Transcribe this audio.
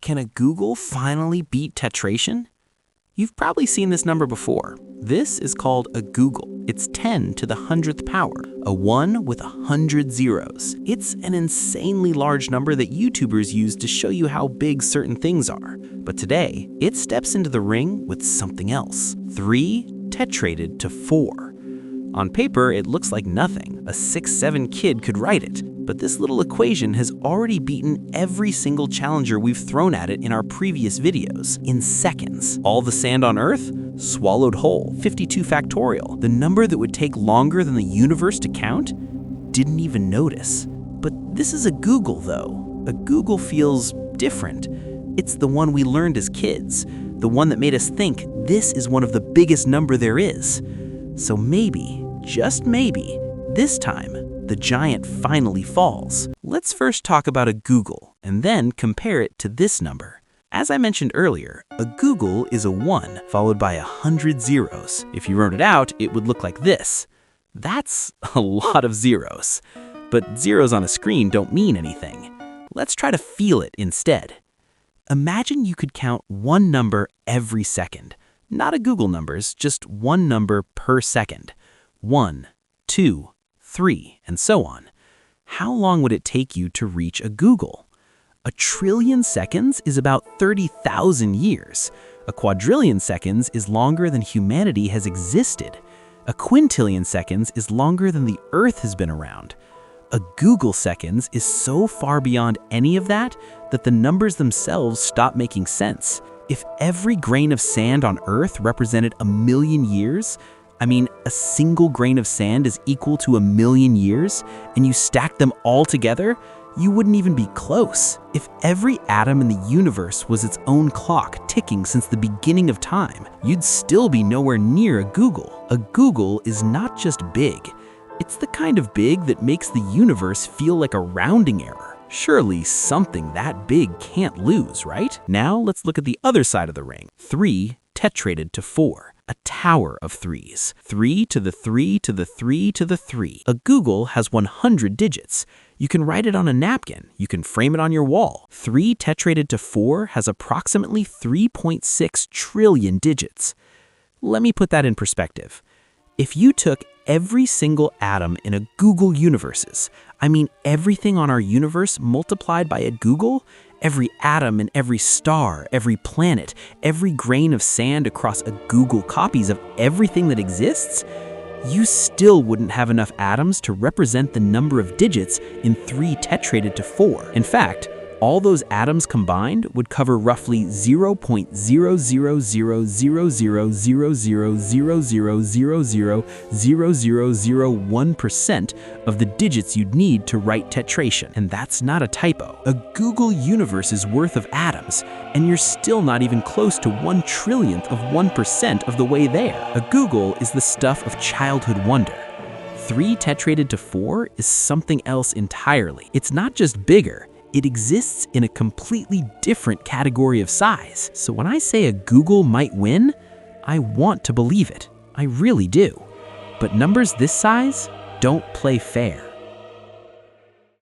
can a Googol finally beat tetration? You've probably seen this number before. This is called a Googol. It's 10 to the 100th power, a 1 with 100 zeros. It's an insanely large number that YouTubers use to show you how big certain things are. But today, it steps into the ring with something else. 3 tetrated to 4. On paper, it looks like nothing. A 6'7" kid could write it. But this little equation has already beaten every single challenger we've thrown at it in our previous videos in seconds. All the sand on Earth? Swallowed whole. 52 factorial. The number that would take longer than the universe to count? Didn't even notice. But this is a Googol, though. A Googol feels different. It's the one we learned as kids. The one that made us think this is one of the biggest number there is. So maybe, just maybe, this time, the giant finally falls. Let's first talk about a Googol and then compare it to this number. As I mentioned earlier, a Googol is a 1 followed by 100 zeros. If you wrote it out, it would look like this. That's a lot of zeros. But zeros on a screen don't mean anything. Let's try to feel it instead. Imagine you could count one number every second. Not a Googol numbers, just one number per second. 1, 2, 3, and so on. How long would it take you to reach a Googol? A trillion seconds is about 30,000 years. A quadrillion seconds is longer than humanity has existed. A quintillion seconds is longer than the Earth has been around. A Googol seconds is so far beyond any of that that the numbers themselves stop making sense. If every grain of sand on Earth represented 1,000,000 years, a single grain of sand is equal to 1,000,000 years, and you stack them all together, you wouldn't even be close. If every atom in the universe was its own clock ticking since the beginning of time, you'd still be nowhere near a Googol. A Googol is not just big. It's the kind of big that makes the universe feel like a rounding error. Surely something that big can't lose, right? Now let's look at the other side of the ring. 3 tetrated to 4. A tower of 3s. 3 to the 3 to the 3 to the 3. A Googol has 100 digits. You can write it on a napkin. You can frame it on your wall. 3 tetrated to 4 has approximately 3.6 trillion digits. Let me put that in perspective. If you took every single atom in a Googol universes, everything on our universe multiplied by a Googol, every atom in every star, every planet, every grain of sand across a Googol copies of everything that exists, you still wouldn't have enough atoms to represent the number of digits in 3 tetrated to 4. In fact, all those atoms combined would cover roughly 0.00000000000000001% of the digits you'd need to write tetration. And that's not a typo. A Googol universe's worth of atoms, and you're still not even close to 1/1,000,000th of 1% of the way there. A Googol is the stuff of childhood wonder. 3 tetrated to 4 is something else entirely. It's not just bigger. It exists in a completely different category of size. So when I say a Googol might win, I want to believe it. I really do. But numbers this size don't play fair.